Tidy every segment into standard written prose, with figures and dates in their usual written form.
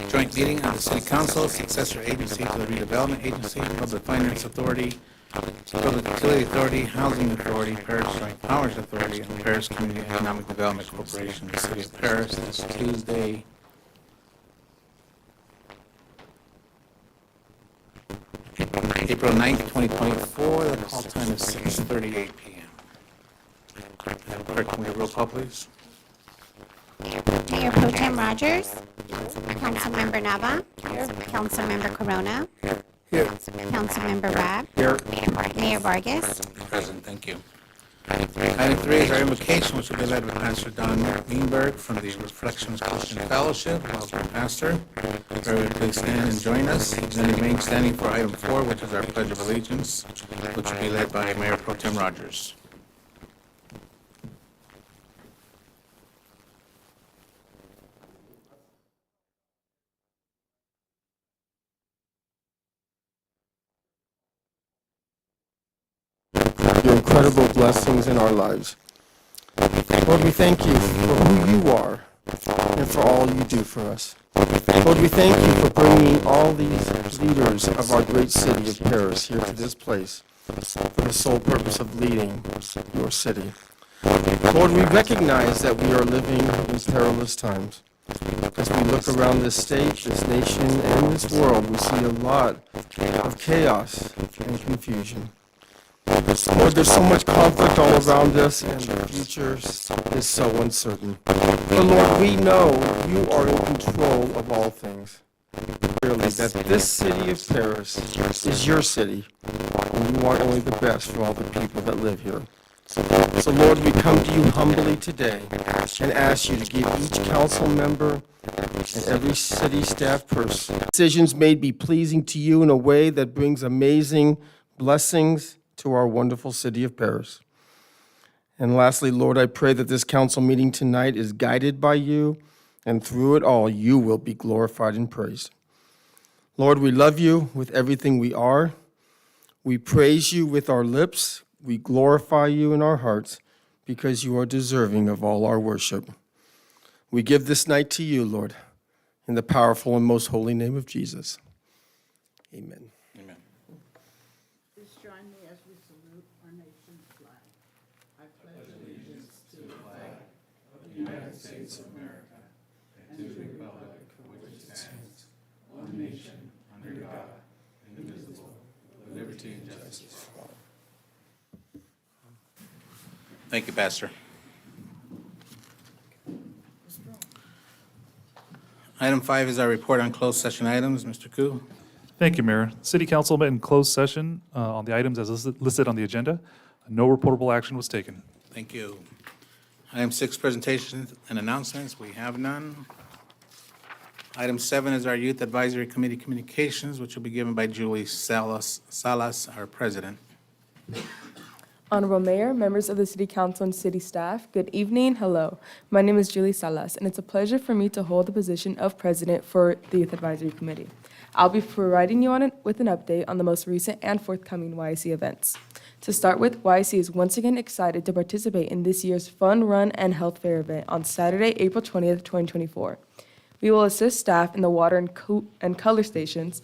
joint meeting of the City Council, successor agency to the Redevelopment Agency, Public Finance Authority, Public Utility Authority, Housing Authority, Paris Joint Powers Authority, and Paris Community Economic Development Corporation, the City of Paris. This Tuesday, April 9th, 2024. The call time is 6:38 p.m. Madam Clerk, can we have roll call, please? Mayor Pro Tem Rogers. Councilmember Nava. Councilmember Corona. Here. Councilmember Rabb. Here. Mayor Vargas. Present, thank you. Item 3 is our invocation, which will be led by Pastor Don Greenberg from the Reflections Christian Fellowship. Welcome, Pastor. Everybody please stand and join us. Then remain standing for item 4, which is our Pledge of Allegiance, which will be led by Mayor Pro Tem Rogers. Your incredible blessings in our lives. Lord, we thank you for who you are and for all you do for us. Lord, we thank you for bringing all these leaders of our great city of Paris here to this place for the sole purpose of leading your city. Lord, we recognize that we are living in perilous times. As we look around this state, this nation, and this world, we see a lot of chaos and confusion. Lord, there's so much conflict all around us, and the future is so uncertain. But Lord, we know you are in control of all things. Clearly, that this city of Paris is your city, and you want only the best for all the people that live here. So Lord, we come to you humbly today and ask you to give each council member and every city staff person decisions made be pleasing to you in a way that brings amazing blessings to our wonderful city of Paris. And lastly, Lord, I pray that this council meeting tonight is guided by you, and through it all, you will be glorified and praised. Lord, we love you with everything we are. We praise you with our lips. We glorify you in our hearts because you are deserving of all our worship. We give this night to you, Lord, in the powerful and most holy name of Jesus. Amen. Amen. Please join me as we salute our nation's flag. I pledge allegiance to the flag of the United States of America and to the republic for which it stands, one nation, under God, indivisible, with liberty and justice for all. Thank you, Pastor. Item 5 is our report on closed session items. Mr. Koo. Thank you, Mayor. City Council met in closed session on the items as listed on the agenda. No reportable action was taken. Thank you. Item 6, presentations and announcements. We have none. Item 7 is our Youth Advisory Committee communications, which will be given by Julie Salas, our president. Honorable Mayor, members of the City Council and City staff, good evening. Hello. My name is Julie Salas, and it's a pleasure for me to hold the position of President for the Youth Advisory Committee. I'll be providing you with an update on the most recent and forthcoming YIC events. To start with, YIC is once again excited to participate in this year's Fun Run and Health Fair event on Saturday, April 20th, 2024. We will assist staff in the water and color stations,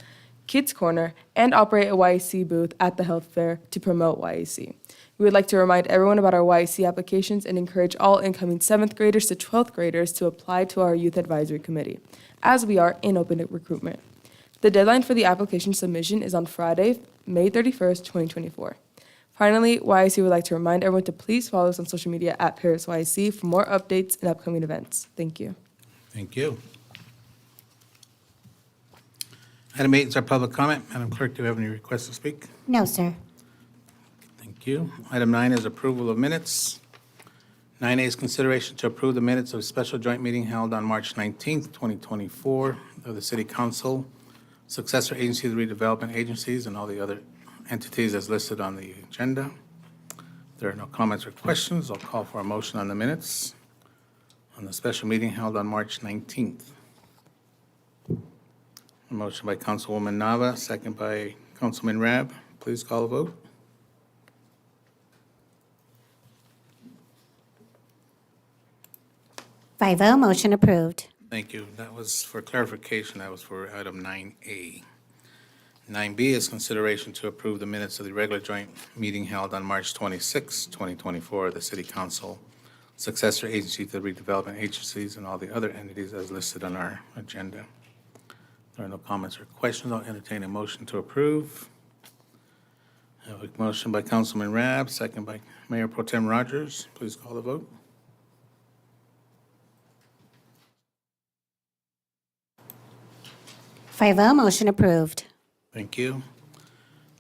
Kids Corner, and operate a YIC booth at the health fair to promote YIC. We would like to remind everyone about our YIC applications and encourage all incoming 7th graders to 12th graders to apply to our Youth Advisory Committee, as we are in open recruitment. The deadline for the application submission is on Friday, May 31st, 2024. Finally, YIC would like to remind everyone to please follow us on social media at Paris YIC for more updates and upcoming events. Thank you. Thank you. Item 8 is our public comment. Madam Clerk, do you have any requests to speak? No, sir. Thank you. Item 9 is approval of minutes. 9A is consideration to approve the minutes of a special joint meeting held on March 19th, 2024 of the City Council, successor agency, the redevelopment agencies, and all the other entities as listed on the agenda. If there are no comments or questions, I'll call for a motion on the minutes on the special meeting held on March 19th. A motion by Councilwoman Nava, second by Councilman Rabb. Please call the vote. 5-0, motion approved. Thank you. That was for clarification. That was for item 9A. 9B is consideration to approve the minutes of the regular joint meeting held on March 26, 2024, of the City Council, successor agency to the redevelopment agencies, and all the other entities as listed on our agenda. If there are no comments or questions, I'll entertain a motion to approve. I have a motion by Councilman Rab, second by Mayor Pro Tem Rogers. Please call the vote. Five oh, motion approved. Thank you.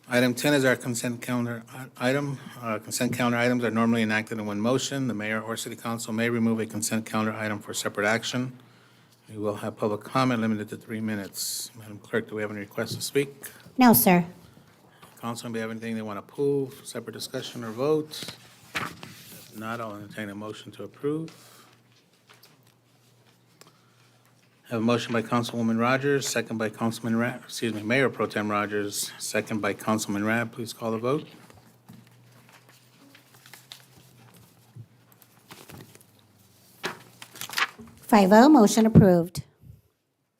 Item 10 is our consent calendar item. Consent calendar items are normally enacted in one motion. The mayor or city council may remove a consent calendar item for separate action. We will have public comment limited to 3 minutes. Madam Clerk, do we have any requests to speak? No, sir. Council, may have anything they want to pull, for separate discussion or vote? If not, I'll entertain a motion to approve. Have a motion by Councilwoman Rogers, second by Councilman Rab, Mayor Pro Tem Rogers, second by Councilman Rab. Please call the vote. Five oh, motion approved.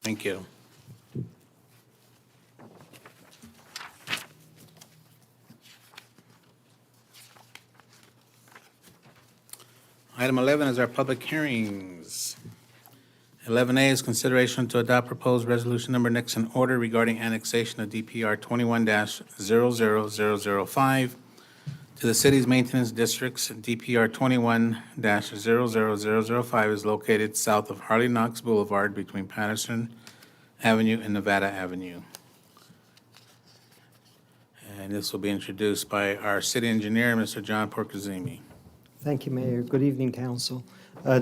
Thank you. Item 11 is our public hearings. 11A is consideration to adopt proposed resolution number next in order regarding annexation of DPR 21-00005 to the city's maintenance districts. DPR 21-00005 is located south of Harley Knox Boulevard between Patterson Avenue and Nevada Avenue. And this will be introduced by our city engineer, Mr. John Porcuzimi. Thank you, Mayor. Good evening, Council.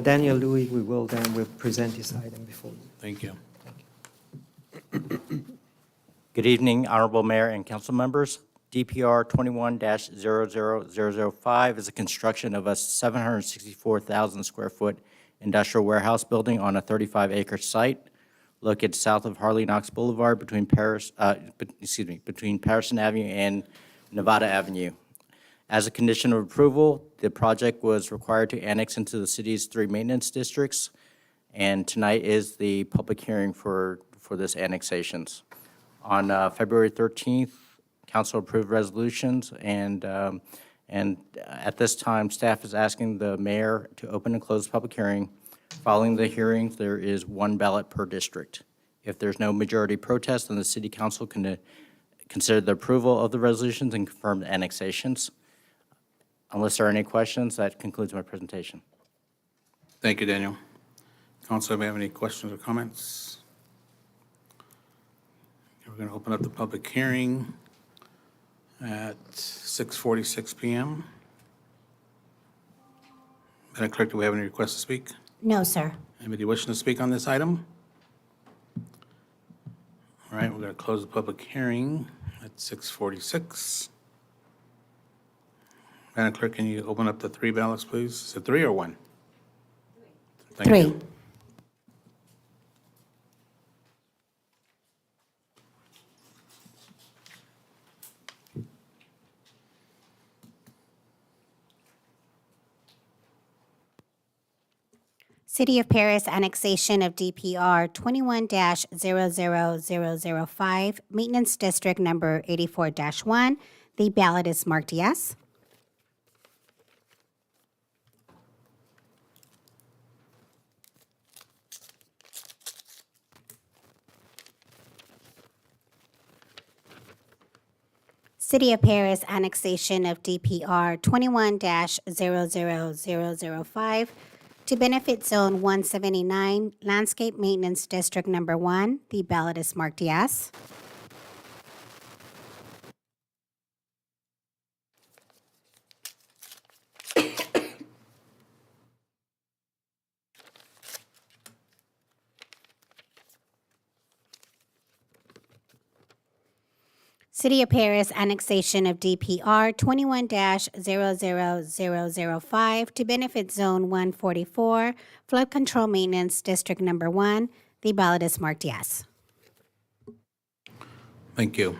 Daniel Louis, we will present this item before you. Thank you. Good evening, Honorable Mayor and council members. DPR 21-00005 is a construction of a 764,000 square foot industrial warehouse building on a 35-acre site located south of Harley Knox Boulevard between Patterson Avenue and Nevada Avenue. As a condition of approval, the project was required to annex into the city's 3 maintenance districts, and tonight is the public hearing for this annexations. On February 13th, council approved resolutions, and at this time, staff is asking the mayor to open and close the public hearing. Following the hearings, there is 1 ballot per district. If there's no majority protest, then the city council can consider the approval of the resolutions and confirm the annexations. Unless there are any questions, that concludes my presentation. Thank you, Daniel. Council, may I have any questions or comments? We're going to open up the public hearing at 6:46 p.m. Madam Clerk, do we have any requests to speak? No, sir. Anybody wishing to speak on this item? All right, we're going to close the public hearing at 6:46. Madam Clerk, can you open up the 3 ballots, please? Is it 3 or 1? Thank you. 3. City of Paris annexation of DPR 21-00005, Maintenance District Number 84-1. The ballot is marked yes. City of Paris annexation of DPR 21-00005 to benefit Zone 179, Landscape Maintenance District Number 1. The ballot is marked yes. City of Paris annexation of DPR 21-00005 to benefit Zone 144, Flood Control Maintenance District Number 1. The ballot is marked yes. Thank you.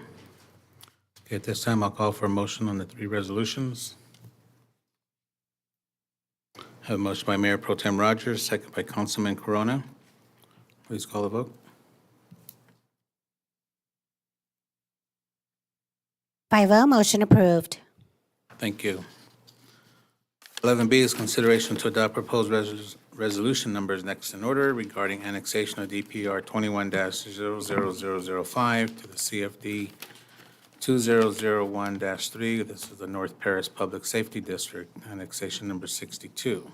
Okay, at this time, I'll call for a motion on the 3 resolutions. I have a motion by Mayor Pro Tem Rogers, second by Councilman Corona. Please call the vote. 5-0, motion approved. Thank you. 11B is consideration to adopt proposed resolution numbers next in order regarding annexation of DPR 21-00005 to the CFD 2001-3. This is the North Paris Public Safety District, annexation number 62.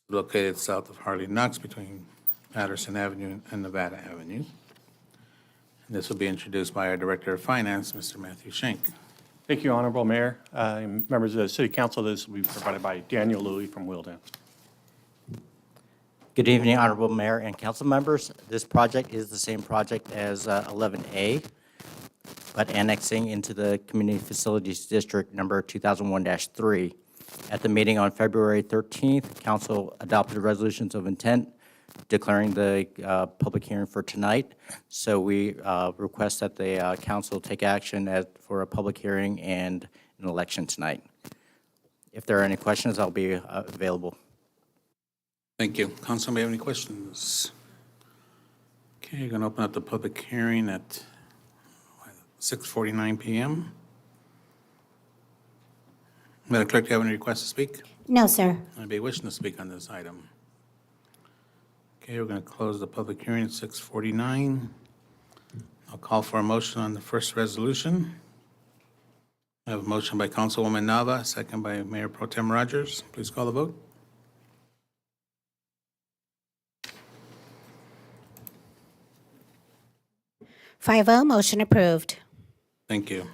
Located south of Harley Knox between Patterson Avenue and Nevada Avenue. This will be introduced by our Director of Finance, Mr. Matthew Schenk. Thank you, Honorable Mayor. And members of the City Council, this will be provided by Daniel Louie from Willdale. Good evening, Honorable Mayor and council members. This project is the same project as 11A, but annexing into the Community Facilities District number 2001-3. At the meeting on February 13th, council adopted resolutions of intent declaring the public hearing for tonight. So we request that the council take action for a public hearing and an election tonight. If there are any questions, I'll be available. Thank you. Council, may have any questions? Okay, you're going to open up the public hearing at 6:49 PM. Madam Clerk, do you have any requests to speak? No, sir. Anybody wishing to speak on this item? Okay, we're going to close the public hearing at 6:49. I'll call for a motion on the first resolution. I have a motion by Councilwoman Nava, second by Mayor Pro Tem Rogers. Please call the vote. Five oh, motion approved. Thank you.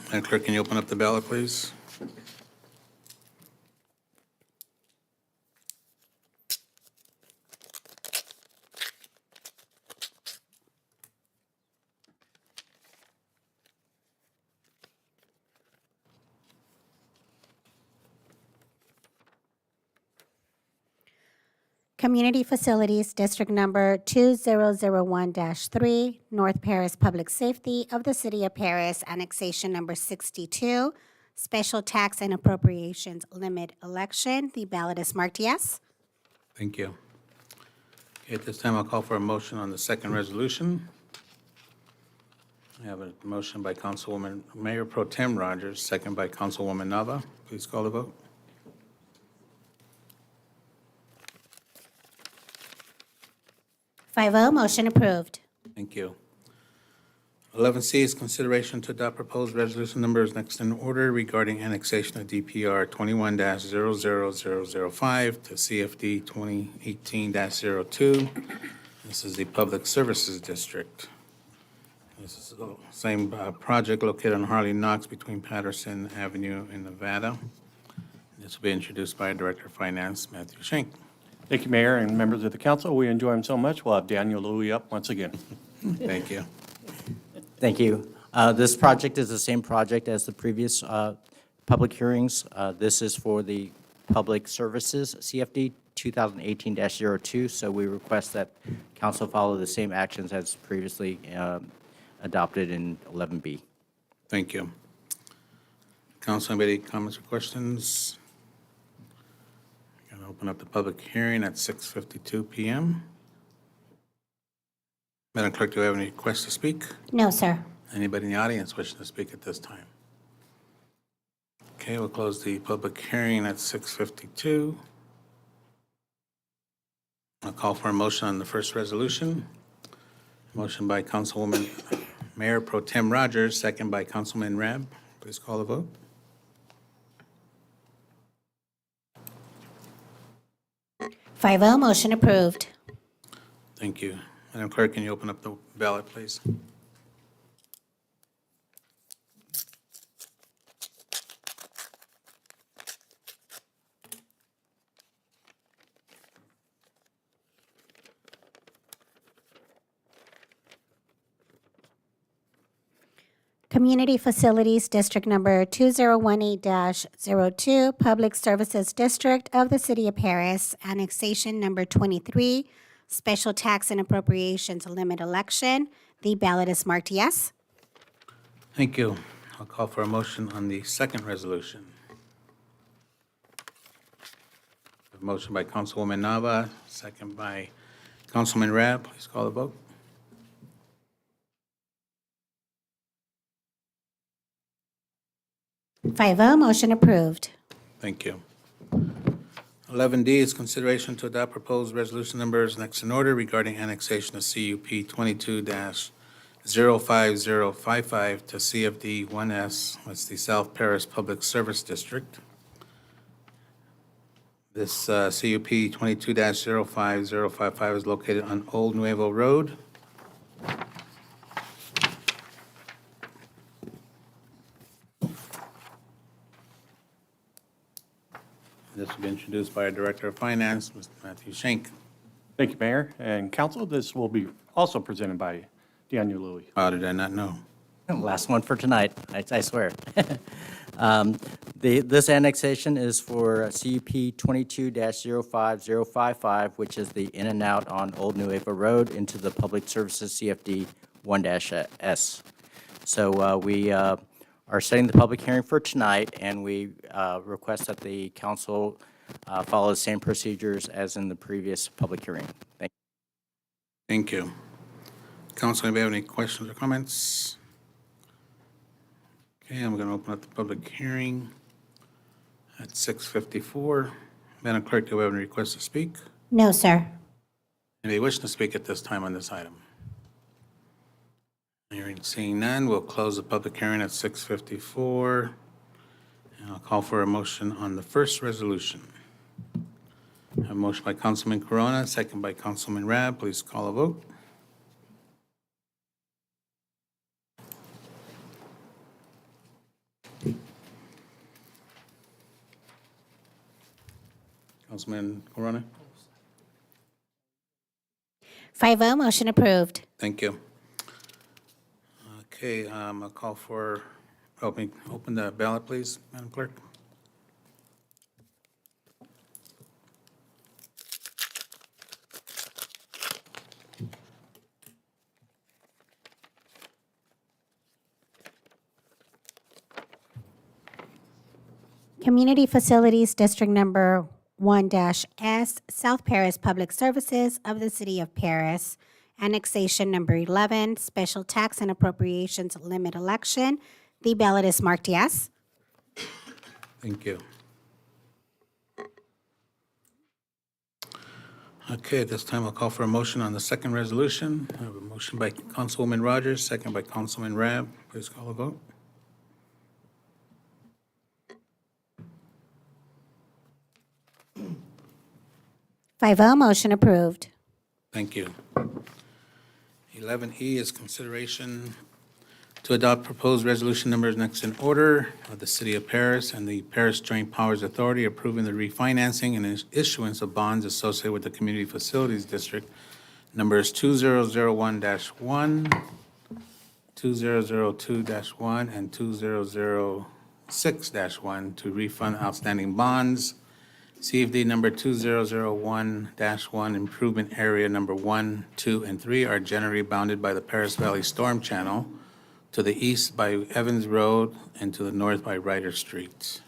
Madam Clerk, can you open up the ballot, please? Community Facilities District Number 2001-3, North Paris Public Safety of the City of Paris, Annexation Number 62, Special Tax and Appropriations Limit Election. The ballot is marked yes. Thank you. Okay, at this time, I'll call for a motion on the second resolution. I have a motion by Councilwoman Mayor Pro Tem Rogers, second by Councilwoman Nava. Please call the vote. 5-0, motion approved. Thank you. 11C is consideration to adopt proposed resolution numbers next in order regarding annexation of DPR 21-00005 to CFD 2018-02. This is the Public Services District. This is the same project located on Harley Knox between Patterson Avenue and Nevada. This will be introduced by Director of Finance, Matthew Schenk. Thank you, Mayor and members of the council. We enjoy him so much. We'll have Daniel Louie up once again. Thank you. Thank you. This project is the same project as the previous public hearings. This is for the Public Services CFD 2018-02, so we request that council follow the same actions as previously adopted in 11B. Thank you. Council, anybody comments or questions? Going to open up the public hearing at 6:52 PM. Madam Clerk, do you have any requests to speak? No, sir. Anybody in the audience wishing to speak at this time? Okay, we'll close the public hearing at 6:52. I'll call for a motion on the first resolution. Motion by Councilwoman Mayor Pro Tem Rogers, second by Councilman Rab. Please call the vote. 5-0, motion approved. Thank you. Madam Clerk, can you open up the ballot, please? Community Facilities District Number 2018-02, Public Services District of the City of Paris, Annexation Number 23, Special Tax and Appropriations Limit Election. The ballot is marked yes. Thank you. I'll call for a motion on the second resolution. A Motion by Councilwoman Nava, second by Councilman Rab. Please call the vote. 5-0, motion approved. Thank you. 11D is consideration to adopt proposed resolution numbers next in order regarding annexation of CUP 22-05055 to CFD 1S, that's the South Paris Public Service District. This CUP 22-05055 is located on Old Nuevo Road. This will be introduced by our Director of Finance, Mr. Matthew Schenk. Thank you, Mayor and Council. This will be also presented by Daniel Louis. How did I not know? Last one for tonight, I swear. This annexation is for CUP 22-05055, which is the in and out on Old Nuevo Road into the Public Services CFD 1-S. So we are setting the public hearing for tonight, and we request that the council follow the same procedures as in the previous public hearing. Thank you. Thank you. Council, anybody have any questions or comments? Okay, I'm going to open up the public hearing at 6:54. Madam Clerk, do we have any requests to speak? No, sir. Anybody wish to speak at this time on this item? Hearing, seeing none, we'll close the public hearing at 6:54. And I'll call for a motion on the first resolution. A motion by Councilman Corona, second by Councilman Rab. Please call a vote. Councilman Corona? 5-0, motion approved. Thank you. Okay, I'll call for, open the ballot, please, Madam Clerk. Community Facilities District Number 1-S, South Paris Public Services of the City of Paris. Annexation Number 11, Special Tax and Appropriations Limit Election. The ballot is marked yes. Thank you. Okay, at this time, I'll call for a motion on the second resolution. I have a motion by Councilwoman Rogers, second by Councilman Rab. Please call a vote. 5-0, motion approved. Thank you. 11E is consideration to adopt proposed resolution numbers next in order of the City of Paris and the Paris Joint Powers Authority approving the refinancing and issuance of bonds associated with the Community Facilities District, numbers 2001-1, 2002-1, and 2006-1 to refund outstanding bonds. CFD number 2001-1, improvement area number 1, 2, and 3 are generally bounded by the Paris Valley Storm Channel, to the east by Evans Road and to the north by Ryder Street.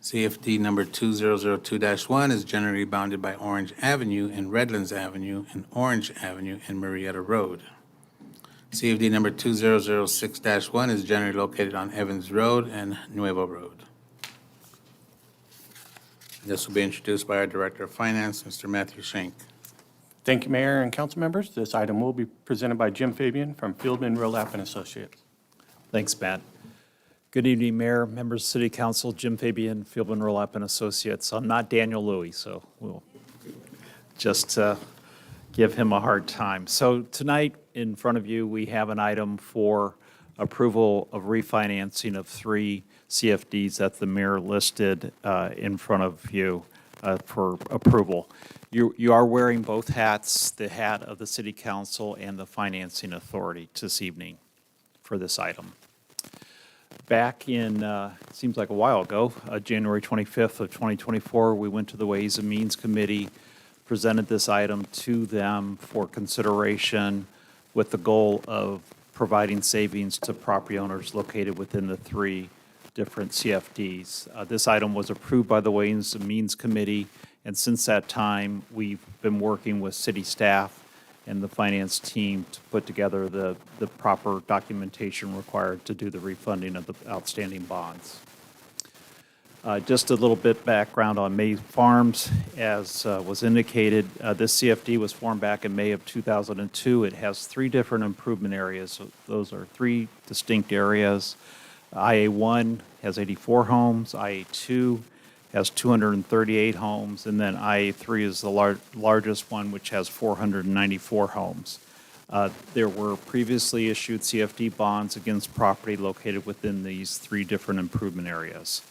CFD number 2002-1 is generally bounded by Orange Avenue and Redlands Avenue and Orange Avenue and Marietta Road. CFD number 2006-1 is generally located on Evans Road and Nuevo Road. This will be introduced by our Director of Finance, Mr. Matthew Schenk. Thank you, Mayor and council members. This item will be presented by Jim Fabian from Fieldman, Rilap and Associates. Thanks, Matt. Good evening, Mayor, members of City Council, Jim Fabian, Fieldman, Rilap and Associates. I'm not Daniel Louis, so we'll just give him a hard time. So tonight, in front of you, we have an item for approval of refinancing of 3 CFDs that the mayor listed in front of you for approval. You are wearing both hats, the hat of the City Council and the Financing Authority this evening for this item. Back in, seems like a while ago, January 25th of 2024, we went to the Ways and Means Committee, presented this item to them for consideration with the goal of providing savings to property owners located within the 3 different CFDs. This item was approved by the Ways and Means Committee, And since that time, we've been working with city staff and the finance team to put together the proper documentation required to do the refunding of the outstanding bonds. Just a little bit background on May Farms. As was indicated, this CFD was formed back in May of 2002. It has 3 different improvement areas. So those are 3 distinct areas. IA1 has 84 homes, IA2 has 238 homes, and then IA3 is the largest one, which has 494 homes. There were previously issued CFD bonds against property located within these 3 different improvement areas.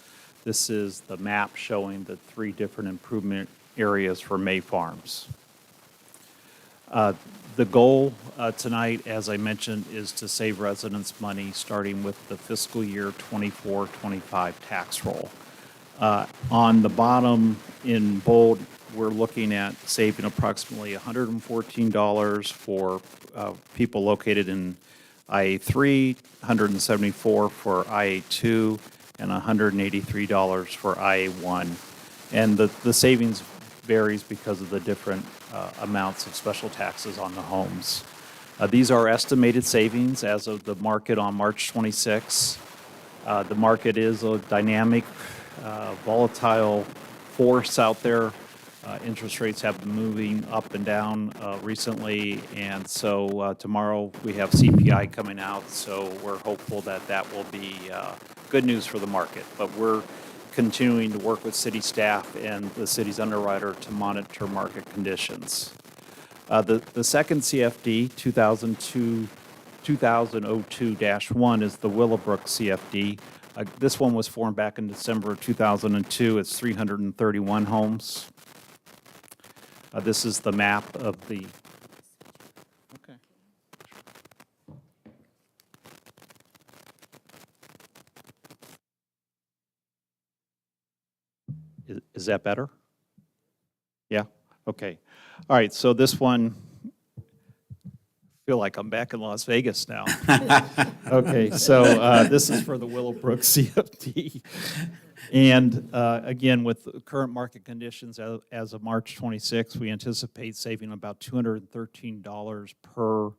This is the map showing the 3 different improvement areas for May Farms. The goal tonight, as I mentioned, is to save residents money starting with the fiscal year 24-25 tax roll. On the bottom in bold, we're looking at saving approximately $114 for people located in IA3, $174 for IA2, and $183 for IA1. And the savings varies because of the different amounts of special taxes on the homes. These are estimated savings as of the market on March 26. The market is a dynamic, volatile force out there. Interest rates have been moving up and down recently, and so tomorrow we have CPI coming out, so we're hopeful that that will be good news for the market. But we're continuing to work with city staff and the city's underwriter to monitor market conditions. The second CFD, 2002-1, is the Willowbrook CFD. This one was formed back in December of 2002. It's 331 homes. This is the map of the. Okay. Is that better? Yeah? Okay. All right, so this one, I feel like I'm back in Las Vegas now. Okay, so this is for the Willowbrook CFD. And again, with the current market conditions as of March 26, we anticipate saving about $213 per,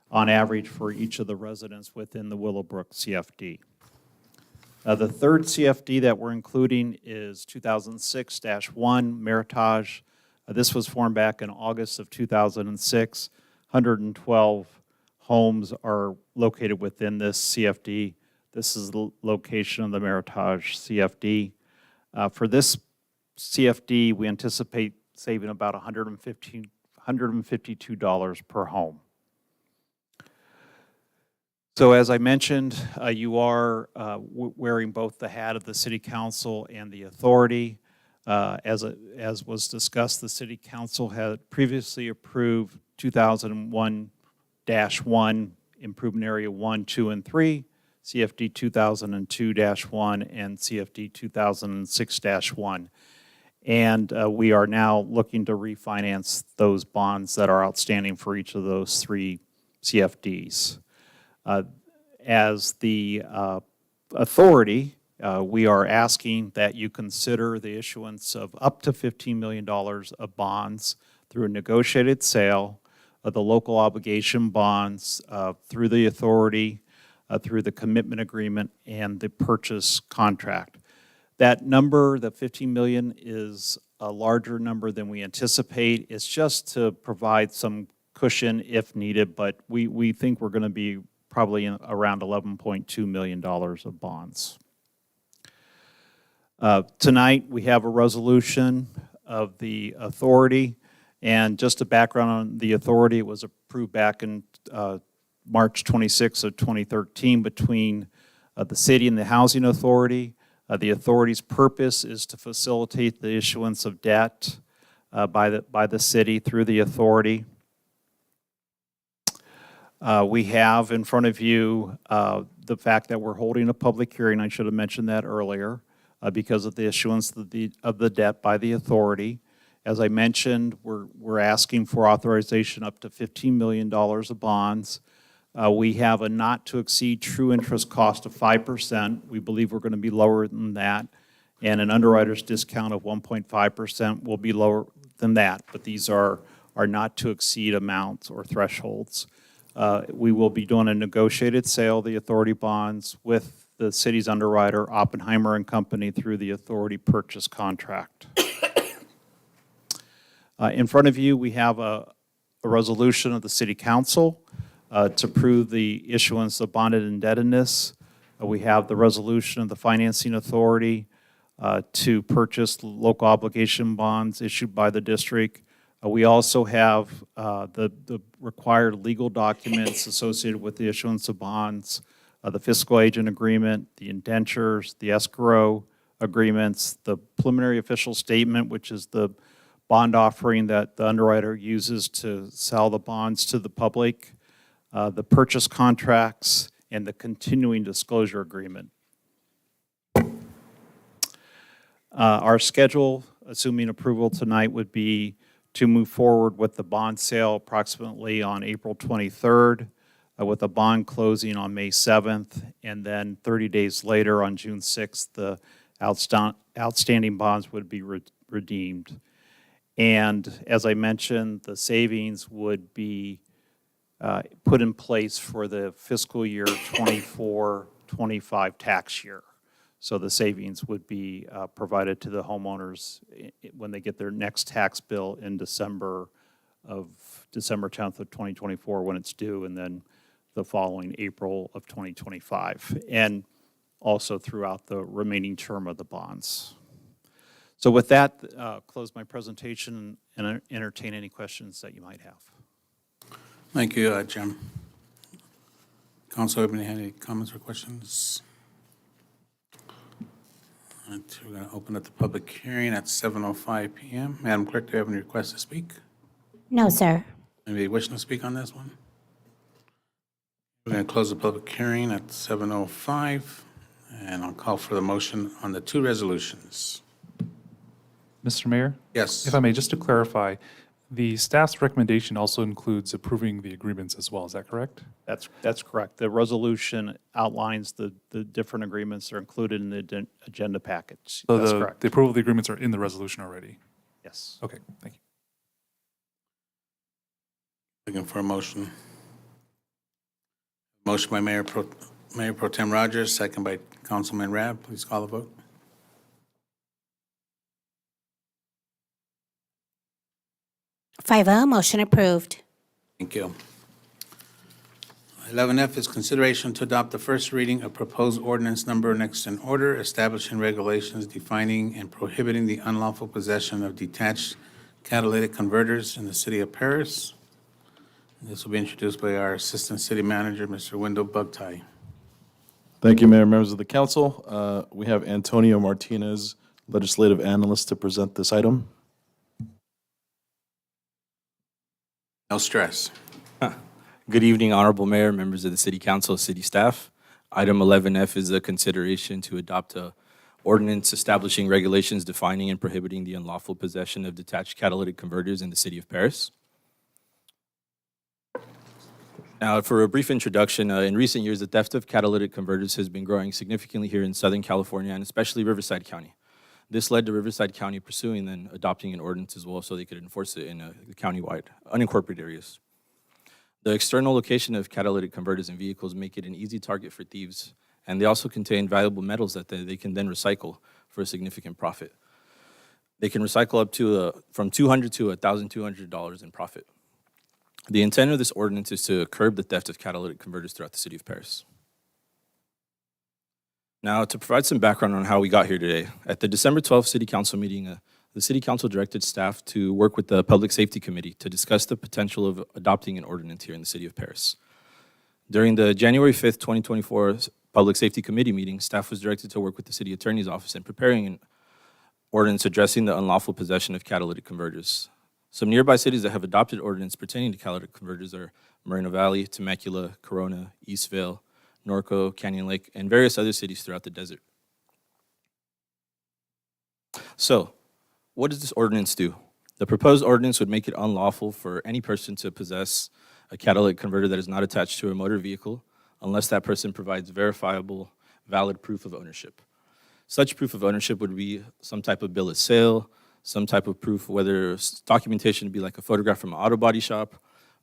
on average, for each of the residents within the Willowbrook CFD. The third CFD that we're including is 2006-1 Meritage. This was formed back in August of 2006. 112 homes are located within this CFD. This is the location of the Meritage CFD. For this CFD, we anticipate saving about $152 per home. So as I mentioned, you are wearing both the hat of the City Council and the authority. As was discussed, the City Council had previously approved 2001-1 Improvement Area 1, 2, and 3, CFD 2002-1, and CFD 2006-1. And we are now looking to refinance those bonds that are outstanding for each of those 3 CFDs. As the authority, we are asking that you consider the issuance of up to $15 million of bonds through a negotiated sale of the local obligation bonds through the authority, through the commitment agreement, and the purchase contract. That number, the $15 million, is a larger number than we anticipate. It's just to provide some cushion if needed, but we think we're going to be probably around $11.2 million of bonds. Tonight, we have a resolution of the authority, and just a background on the authority, it was approved back in March 26 of 2013 between the city and the housing authority. The authority's purpose is to facilitate the issuance of debt by the city through the authority. We have in front of you the fact that we're holding a public hearing. I should have mentioned that earlier because of the issuance of the debt by the authority. As I mentioned, we're asking for authorization up to $15 million of bonds. We have a not to exceed true interest cost of 5%. We believe we're going to be lower than that. and an underwriter's discount of 1.5% will be lower than that, but these are not to exceed amounts or thresholds. We will be doing a negotiated sale of the authority bonds with the city's underwriter, Oppenheimer and Company, through the authority purchase contract. In front of you, we have a resolution of the City Council to approve the issuance of bonded indebtedness. We have the resolution of the Financing Authority to purchase local obligation bonds issued by the district. We also have the required legal documents associated with the issuance of bonds, the fiscal agent agreement, the indentures, the escrow agreements, the preliminary official statement, which is the bond offering that the underwriter uses to sell the bonds to the public, the purchase contracts, and the continuing disclosure agreement. Our schedule, assuming approval tonight, would be to move forward with the bond sale approximately on April 23rd, with the bond closing on May 7th, and then 30 days later, on June 6th, the outstanding bonds would be redeemed. And as I mentioned, the savings would be put in place for the fiscal year 24-25 tax year. So the savings would be provided to the homeowners when they get their next tax bill in December 10th of 2024 when it's due, and then the following April of 2025, and also throughout the remaining term of the bonds. So with that, close my presentation and entertain any questions that you might have. Thank you, Jim. Council, anybody have any comments or questions? All right, we're going to open up the public hearing at 7:05 p.m. Madam Clerk, do you have any requests to speak? No, sir. Anybody wishing to speak on this one? We're going to close the public hearing at 7:05, and I'll call for the motion on the two resolutions. Mr. Mayor? Yes. If I may, just to clarify, the staff's recommendation also includes approving the agreements as well, is that correct? That's correct. The resolution outlines the different agreements that are included in the agenda package. So That's correct. the approval of the agreements are in the resolution already? Yes. Okay, thank you. Looking for a motion. Motion by Mayor Pro Tem Rogers, second by Councilman Rab. Please call the vote. 5-0, motion approved. Thank you. 11F is consideration to adopt the first reading of proposed ordinance number next in order, establishing regulations defining and prohibiting the unlawful possession of detached catalytic converters in the city of Paris. This will be introduced by our Assistant City Manager, Mr. Wendell Bugtie. Thank you, Mayor, members of the council. We have Antonio Martinez, legislative analyst, to present this item. No stress. Good evening, Honorable Mayor, members of the City Council, city staff. Item 11F is a consideration to adopt a ordinance establishing regulations defining and prohibiting the unlawful possession of detached catalytic converters in the city of Paris. Now, for a brief introduction, in recent years, the theft of catalytic converters has been growing significantly here in Southern California and especially Riverside County. This led to Riverside County pursuing and adopting an ordinance as well so they could enforce it in the countywide unincorporated areas. The external location of catalytic converters in vehicles make it an easy target for thieves, and they also contain valuable metals that they can then recycle for a significant profit. They can recycle up to from $200 to $1,200 in profit. The intent of this ordinance is to curb the theft of catalytic converters throughout the city of Paris. Now, to provide some background on how we got here today, at the December 12th City Council meeting, the City Council directed staff to work with the Public Safety Committee to discuss the potential of adopting an ordinance here in the city of Paris. During the January 5th, 2024 Public Safety Committee meeting, staff was directed to work with the City Attorney's Office in preparing an ordinance addressing the unlawful possession of catalytic converters. Some nearby cities that have adopted ordinance pertaining to catalytic converters are Moreno Valley, Temecula, Corona, Eastvale, Norco, Canyon Lake, and various other cities throughout the desert. So, what does this ordinance do? The proposed ordinance would make it unlawful for any person to possess a catalytic converter that is not attached to a motor vehicle unless that person provides verifiable, valid proof of ownership. Such proof of ownership would be some type of bill of sale, some type of proof, whether documentation would be like a photograph from an auto body shop,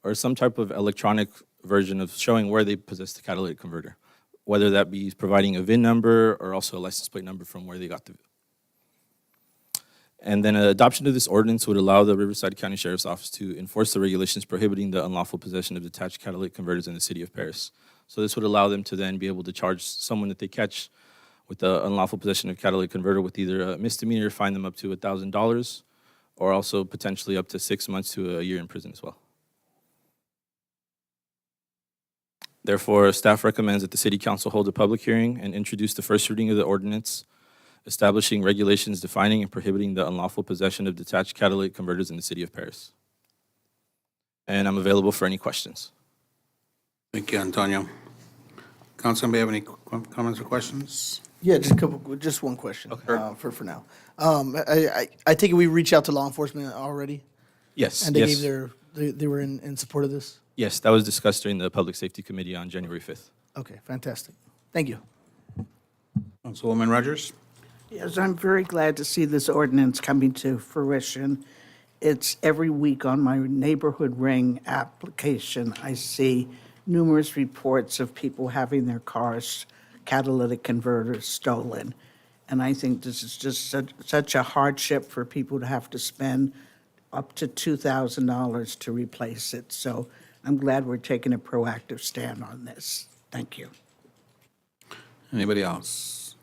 or some type of electronic version of showing where they possess the catalytic converter, whether that be providing a VIN number or also a license plate number from where they got the. And then adoption of this ordinance would allow the Riverside County Sheriff's Office to enforce the regulations prohibiting the unlawful possession of detached catalytic converters in the city of Paris. So this would allow them to then be able to charge someone that they catch with the unlawful possession of catalytic converter with either a misdemeanor, fine them up to $1,000, or also potentially up to 6 months to a year in prison as well. Therefore, staff recommends that the City Council hold a public hearing and introduce the first reading of the ordinance establishing regulations defining and prohibiting the unlawful possession of detached catalytic converters in the city of Paris. And I'm available for any questions. Thank you, Antonio. Councilman, may I have any comments or questions? Yeah, just one question for now. I take it we reached out to law enforcement already? Yes. And they yes. gave they were in support of this? Yes, that was discussed during the Public Safety Committee on January 5th. Okay, fantastic. Thank you. Councilwoman Rogers? Yes, I'm very glad to see this ordinance coming to fruition. It's every week on my Neighborhood Ring application, I see numerous reports of people having their cars, catalytic converters stolen. And I think this is just such a hardship for people to have to spend up to $2,000 to replace it. So I'm glad we're taking a proactive stand on this. Thank you. Anybody else?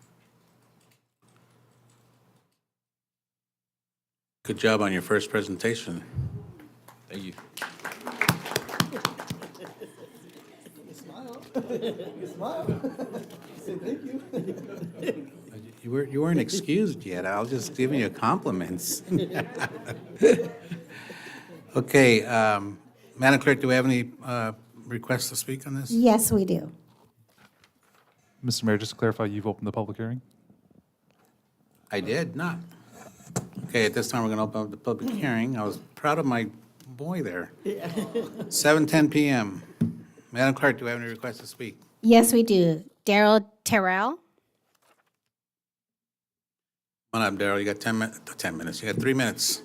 Good job on your first presentation. Thank you. You weren't excused yet. I was just giving you compliments. Okay, Madam Clerk, do we have any requests to speak on this? Yes, we do. Mr. Mayor, just to clarify, you've opened the public hearing? I did not. Okay, at this time, we're going to open up the public hearing. I was proud of my boy there. 7:10 PM. Madam Clerk, do we have any requests to speak? Yes, we do. Daryl Terrell. Come on up, Darrell. You got 10 minutes. You got 3 minutes.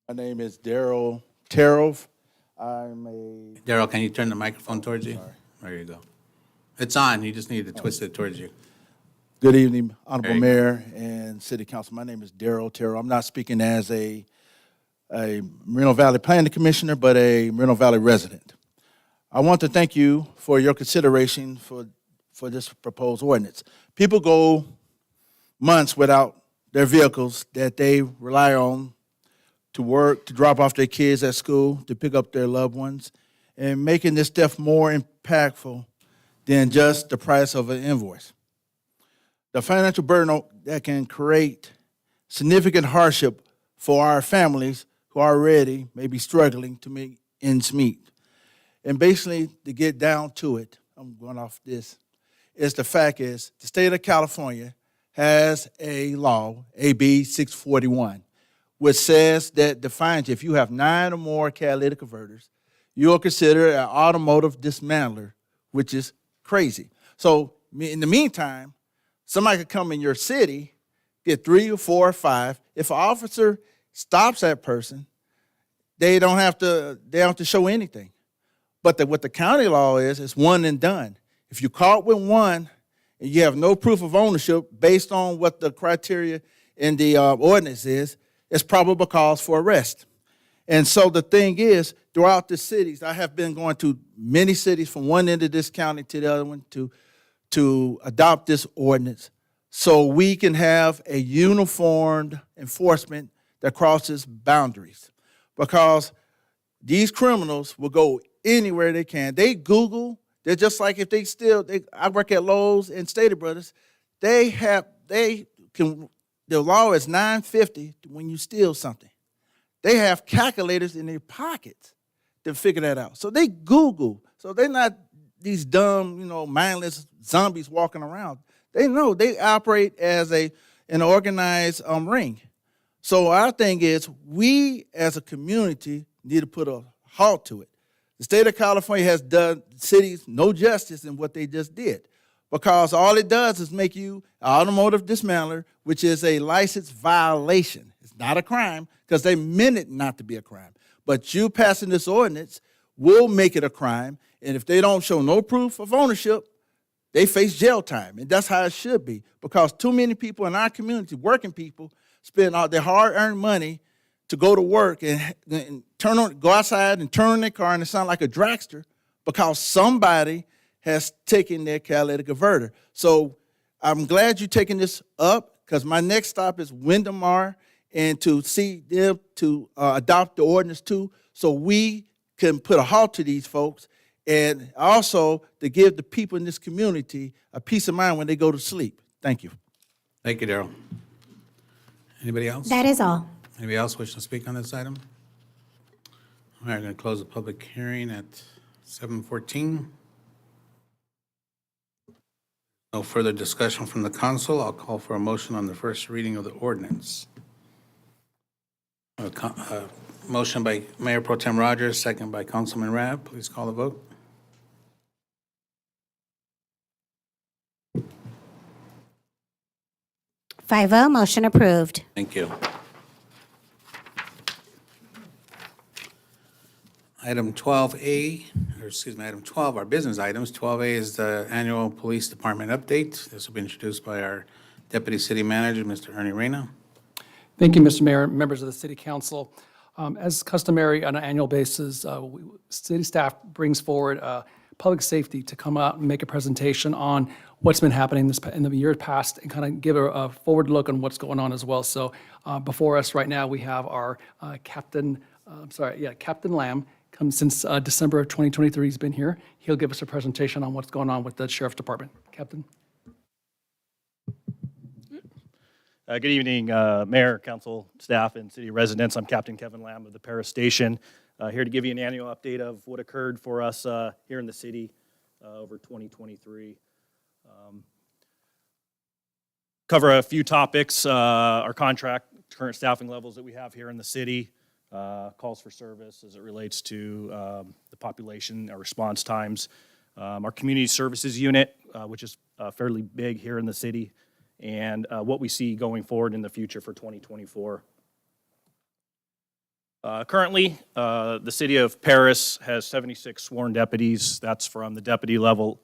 My name is Daryl Terrell. I'm a. Darrell, can you turn the microphone towards you? There you go. It's on. You just need to twist it towards you. Good evening, Honorable There you Mayor and City Council. My name is Daryl Terrell. I'm not speaking as a Moreno Valley Planning Commissioner, but a Moreno Valley resident. I want to thank you for your consideration for this proposed ordinance. People go months without their vehicles that they rely on to work, to drop off their kids at school, to pick up their loved ones, and making this stuff more impactful than just the price of an invoice. The financial burden that can create significant hardship for our families who already may be struggling to make ends meet. And basically, to get down to it, I'm going off this, is the fact is the state of California has a law, AB 641, which says that defines if you have 9 or more catalytic converters, you are considered an automotive dismantler, which is crazy. So in the meantime, somebody could come in your city, get 3 or 4 or 5. If an officer stops that person, they don't have to show anything. But what the county law is, it's one and done. If you're caught with one and you have no proof of ownership based on what the criteria in the ordinance is, it's probable cause for arrest. And so the thing is, throughout the cities, I have been going to many cities from one end of this county to the other one to adopt this ordinance so we can have a uniformed enforcement that crosses boundaries. Because these criminals will go anywhere they can. They Google. They're just like if they steal. I work at Lowe's and Stater Brothers. The law is $9.50 when you steal something. They have calculators in their pockets to figure that out. So they Google. So they're not these dumb, mindless zombies walking around. They know they operate as an organized ring. So our thing is we as a community need to put a halt to it. The state of California has done cities no justice in what they just did, because all it does is make you an automotive dismantler, which is a license violation. It's not a crime because they meant it not to be a crime. But you passing this ordinance will make it a crime, and if they don't show no proof of ownership, they face jail time, and that's how it should be, because too many people in our community, working people, spend all their hard-earned money to go to work and go outside and turn on their car, and it sounds like a dragster because somebody has taken their catalytic converter. So I'm glad you're taking this up, because my next stop is Windemar, and to see them to adopt the ordinance too, so we can put a halt to these folks, and also to give the people in this community a peace of mind when they go to sleep. Thank you. Thank you, Darrell. Anybody else? That is all. Anybody else wish to speak on this item? All right, I'm going to close the public hearing at 7:14. No further discussion from the council. I'll call for a motion on the first reading of the ordinance. Motion by Mayor Pro Tem Rogers, second by Councilman Rabb. Please call the vote. Five oh, motion approved. Thank you. Item 12A, or excuse me, item 12, our business items. 12A is the annual police department update. This will be introduced by our Deputy City Manager, Mr. Ernie Reyna. Thank you, Mr. Mayor, members of the City Council. As customary on an annual basis, city staff brings forward public safety to come out and make a presentation on what's been happening in the years past and kind of give a forward look on what's going on as well. So before us right now, we have our Captain Lamb. Since December of 2023, he's been here. He'll give us a presentation on what's going on with the Sheriff's Department. Captain. Good evening, Mayor, Council, staff, and city residents. I'm Captain Kevin Lamb of the Paris Station, here to give you an annual update of what occurred for us here in the city over 2023. Cover a few topics, our contract, current staffing levels that we have here in the city, calls for service as it relates to the population, our response times, our community services unit, which is fairly big here in the city, and what we see going forward in the future for 2024. Currently, the city of Paris has 76 sworn deputies. That's from the deputy level,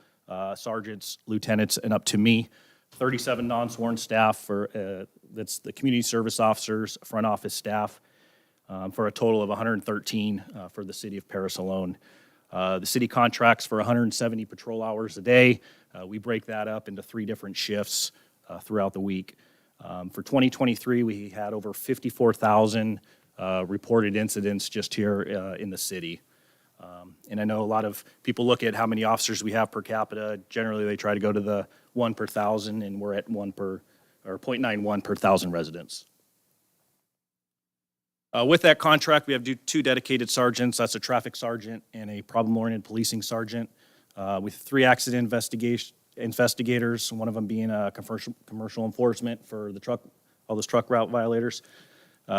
sergeants, lieutenants, and up to me. 37 non-sworn staff that's the community service officers, front office staff, for a total of 113 for the city of Paris alone. The city contracts for 170 patrol hours a day. We break that up into 3 different shifts throughout the week. For 2023, we had over 54,000 reported incidents just here in the city. And I know a lot of people look at how many officers we have per capita. Generally, they try to go to the 1 per 1,000, and we're at 0.91 per 1,000 residents. With that contract, we have 2 dedicated sergeants. That's a traffic sergeant and a problem-oriented policing sergeant, with 3 accident investigators, one of them being a commercial enforcement for all those truck route violators.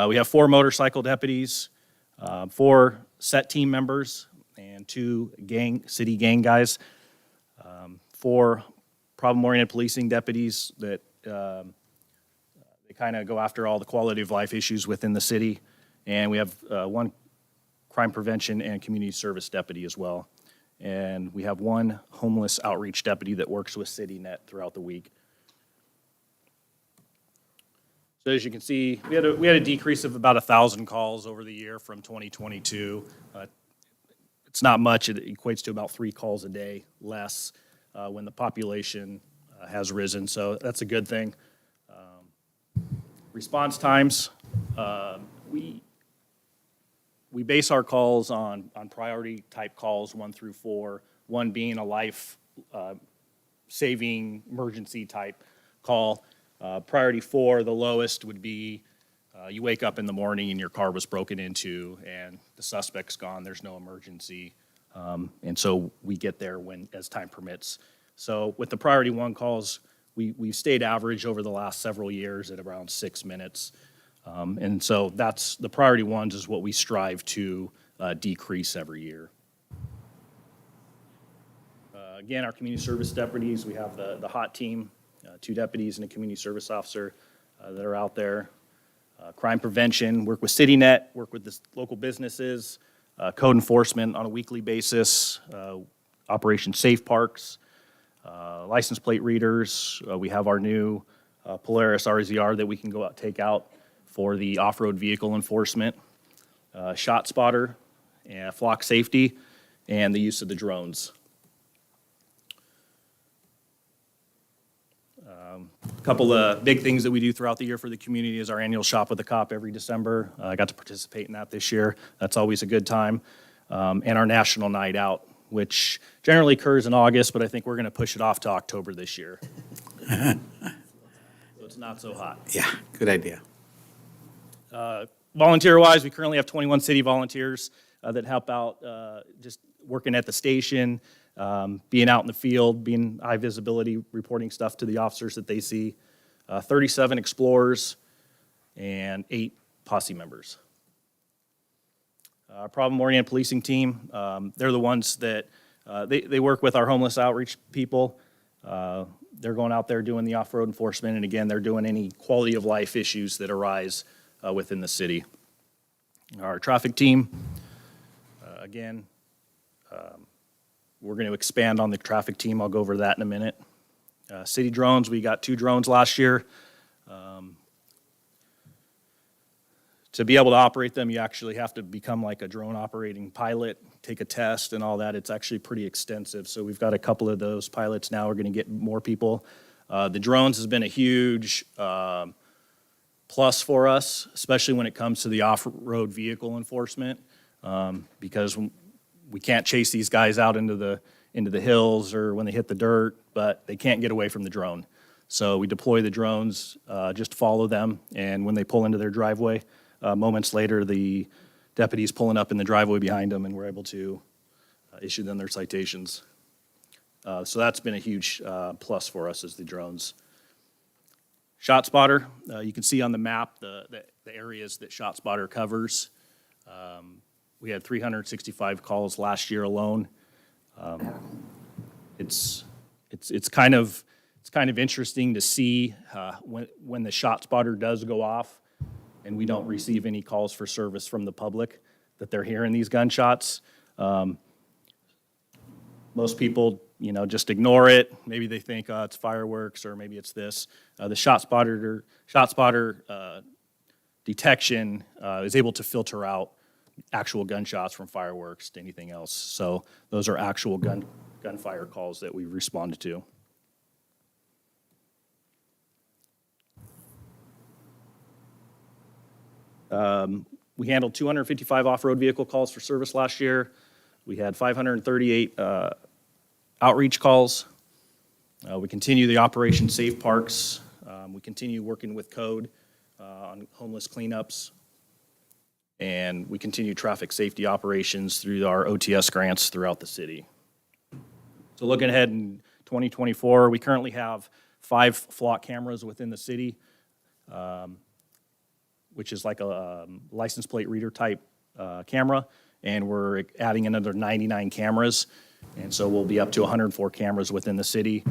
We have 4 motorcycle deputies, 4 set team members, and 2 city gang guys, 4 problem-oriented policing deputies that they kind of go after all the quality of life issues within the city. And we have 1 crime prevention and community service deputy as well. And we have 1 homeless outreach deputy that works with CityNet throughout the week. So as you can see, we had a decrease of about 1,000 calls over the year from 2022. It's not much. It equates to about 3 calls a day less when the population has risen. So that's a good thing. Response times, we base our calls on priority type calls 1 through 4, 1 being a life saving emergency type call. Priority 4, the lowest, would be you wake up in the morning and your car was broken into and the suspect's gone, there's no emergency. And so we get there as time permits. So with the priority 1 calls, we've stayed average over the last several years at around 6 minutes. And so that's the priority 1s is what we strive to decrease every year. Again, our community service deputies, we have the hot team, 2 deputies and a community service officer that are out there. Crime prevention, work with CityNet, work with the local businesses, code enforcement on a weekly basis, Operation Safe Parks, license plate readers. We have our new Polaris RZR that we can go out, take out for the off-road vehicle enforcement, Shot Spotter, and flock safety, and the use of the drones. A couple of big things that we do throughout the year for the community is our annual Shop with a Cop every December. I got to participate in that this year. That's always a good time. And our National Night Out, which generally occurs in August, but I think we're going to push it off to October this year. So it's not so hot. Yeah, good idea. Volunteer-wise, we currently have 21 city volunteers that help out just working at the station, being out in the field, being high visibility, reporting stuff to the officers that they see. 37 explorers and 8 posse members. Our problem-oriented policing team, they're the ones that, they work with our homeless outreach people. They're going out there doing the off-road enforcement, and again, they're doing any quality of life issues that arise within the city. Our traffic team, again, we're going to expand on the traffic team. I'll go over that in a minute. City drones, we got 2 drones last year. To be able to operate them, you actually have to become like a drone operating pilot, take a test and all that. It's actually pretty extensive. So we've got a couple of those pilots now. We're going to get more people. The drones has been a huge plus for us, especially when it comes to the off-road vehicle enforcement, because we can't chase these guys out into the hills or when they hit the dirt, but they can't get away from the drone. So we deploy the drones, just follow them, and when they pull into their driveway, moments later, the deputies pulling up in the driveway behind them, and we're able to issue them their citations. So that's been a huge plus for us as the drones. Shot Spotter, you can see on the map the areas that Shot Spotter covers. We had 365 calls last year alone. It's kind of interesting to see when the Shot Spotter does go off and we don't receive any calls for service from the public that they're hearing these gunshots. Most people, just ignore it. Maybe they think it's fireworks or maybe it's this. The Shot Spotter detection is able to filter out actual gunshots from fireworks to anything else. So those are actual gunfire calls that we responded to. We handled 255 off-road vehicle calls for service last year. We had 538 outreach calls. We continue the Operation Safe Parks. We continue working with code on homeless cleanups. And we continue traffic safety operations through our OTS grants throughout the city. So looking ahead in 2024, we currently have 5 flock cameras within the city, which is like a license plate reader type camera, and we're adding another 99 cameras, and so we'll be up to 104 cameras within the city.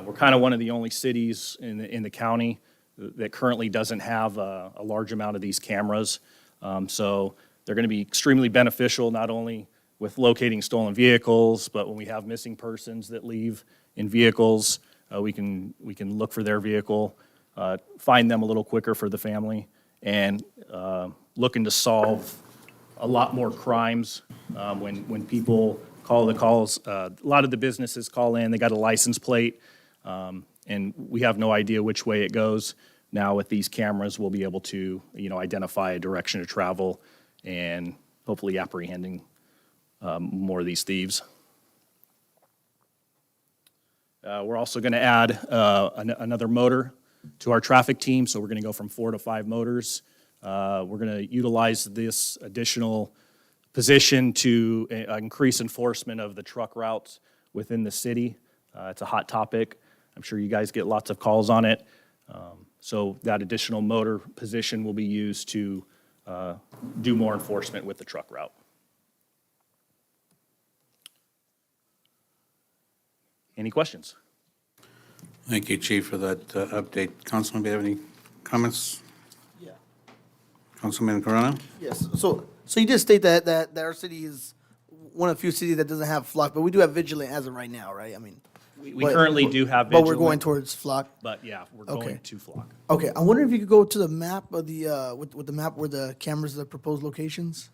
We're kind of one of the only cities in the county that currently doesn't have a large amount of these cameras, so they're going to be extremely beneficial, not only with locating stolen vehicles, but when we have missing persons that leave in vehicles, we can look for their vehicle, find them a little quicker for the family, and looking to solve a lot more crimes when people call the calls. A lot of the businesses call in, they got a license plate, and we have no idea which way it goes. Now with these cameras, we'll be able to identify a direction of travel and hopefully apprehending more of these thieves. We're also going to add another motor to our traffic team, so we're going to go from 4 to 5 motors. We're going to utilize this additional position to increase enforcement of the truck routes within the city. It's a hot topic. I'm sure you guys get lots of calls on it. So that additional motor position will be used to do more enforcement with the truck route. Any questions? Thank you, Chief, for that update. Councilman, do you have any comments? Yeah. Councilman Corona? Yes, so you did state that our city is one of the few cities that doesn't have flock, but we do have vigilant as of right now, right? I mean. We but- currently do have But we're going vigilant, towards flock. but yeah, we're Okay. going to flock. Okay, I wonder if you could go to the map of the, with the map where the cameras, the proposed locations?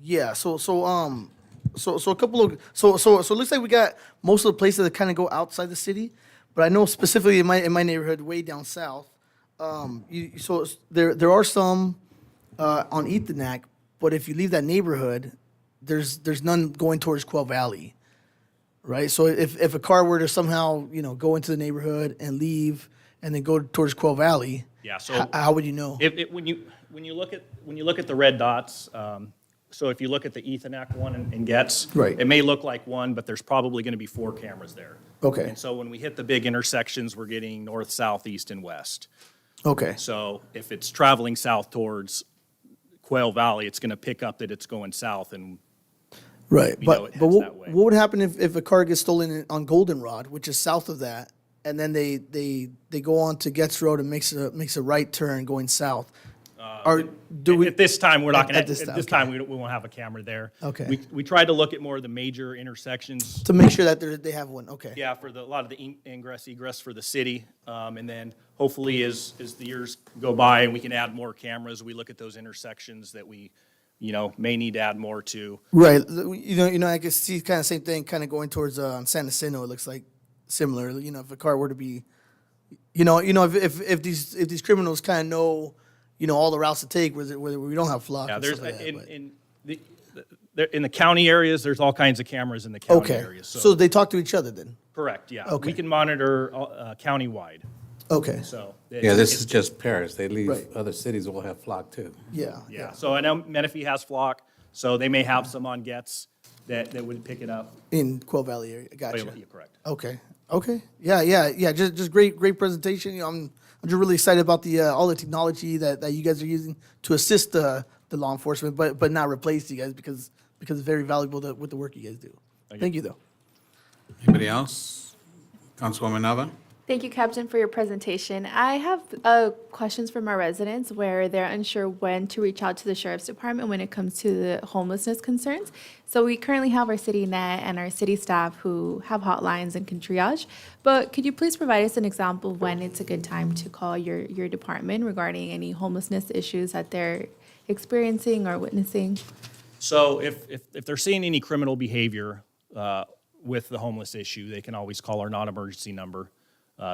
Yeah, so a couple of, so it looks like we got most of the places that kind of go outside the city, but I know specifically in my neighborhood, way down south, there are some, on Ethanak, but if you leave that neighborhood, there's none going towards Quail Valley. Right, so if a car were to somehow, go into the neighborhood and leave and then go towards Quail Valley, Yeah, so. how would you know? When you look at the red dots, so if you look at the Ethanak one in Getz. Right. It may look like one, but there's probably going to be 4 cameras there. Okay. And so when we hit the big intersections, we're getting north, south, east, and west. Okay, So if it's traveling south towards Quail Valley, it's going to pick up that it's going south, and right, we know it but heads what that way. would happen if a car gets stolen on Goldenrod, which is south of that, and then they go on to Getz Road and makes a right turn going south? Or do we? At this time, we're not going At to, this at time, this okay. time, we won't have a camera there. Okay. We tried to look at more of the major intersections. To make sure that they have one, okay. Yeah, for a lot of the ingress, egress for the city. And then hopefully as the years go by and we can add more cameras, we look at those intersections that we, may need to add more to. Right, I can see kind of same thing, kind of going towards San Jacinto, it looks like similar, if a car were to be, if these criminals kind of know, all the routes to take, whether we don't have flock Yeah, and there's, stuff like that, but- in the county areas, there's all kinds of cameras in the county Okay, areas. so they talk to each other then? Correct, yeah. Okay. We can monitor countywide, Okay, so. Yeah, this is just Paris. They leave, Right. other cities will have flock too. yeah. Yeah, so I know Menifee has flock, so they may have some on Getz that would pick it up. In Quail Valley area, Oh, gotcha. you're correct. Okay, yeah, just great presentation, I'm just really excited about the, all the technology that you guys are using to assist the law enforcement, but not replace you guys, because it's very valuable with the work you guys do. Thank you, though. Anybody else? Councilwoman Nava? Thank you, Captain, for your presentation. I have questions from our residents where they're unsure when to reach out to the Sheriff's Department when it comes to the homelessness concerns. So we currently have our city net and our city staff who have hotlines and can triage. But could you please provide us an example of when it's a good time to call your department regarding any homelessness issues that they're experiencing or witnessing? So if they're seeing any criminal behavior with the homeless issue, they can always call our non-emergency number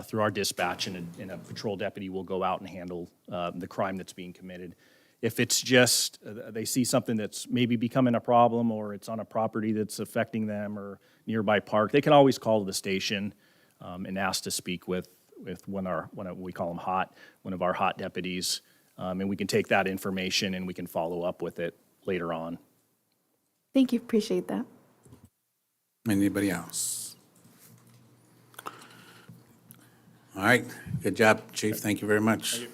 through our dispatch, and a patrol deputy will go out and handle the crime that's being committed. If it's just they see something that's maybe becoming a problem, or it's on a property that's affecting them, or nearby park, they can always call the station and ask to speak with one we call them hot, one of our hot deputies, and we can take that information and we can follow up with it later on. Thank you, appreciate that. Anybody else? All right, good job, Chief. Thank you very much.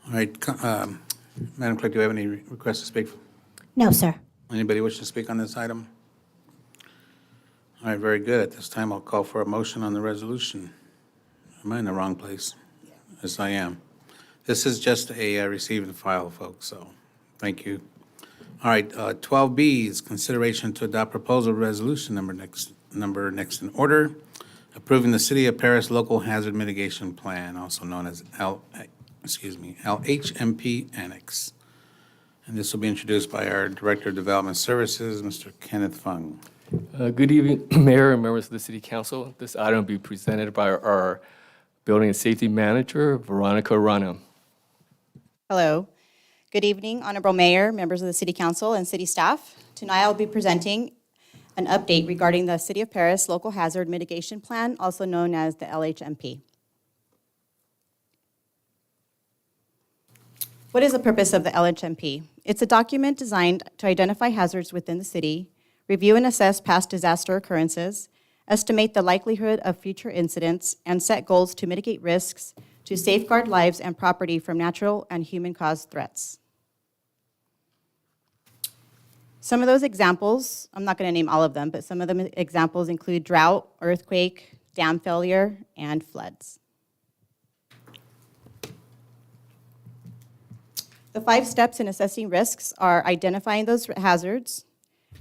All right, Madam Clerk, do you have any requests to speak? No, sir. Anybody wish to speak on this item? All right, very good. At this time, I'll call for a motion on the resolution. Am I in the wrong place? Yes, I am. This is just a receive and file, folks, so thank you. All right, 12B is consideration to adopt proposal resolution number next in order, approving the City of Paris Local Hazard Mitigation Plan, also known as LHMP Annex. And this will be introduced by our Director of Development Services, Mr. Kenneth Fung. Good evening, Mayor and members of the City Council. This item will be presented by our Building and Safety Manager, Veronica Rana. Hello. Good evening, Honorable Mayor, members of the City Council, and city staff. Tonight I'll be presenting an update regarding the City of Paris Local Hazard Mitigation Plan, also known as the LHMP. What is the purpose of the LHMP? It's a document designed to identify hazards within the city, review and assess past disaster occurrences, estimate the likelihood of future incidents, and set goals to mitigate risks to safeguard lives and property from natural and human-caused threats. Some of those examples, I'm not going to name all of them, but some of them examples include drought, earthquake, dam failure, and floods. The 5 steps in assessing risks are identifying those hazards,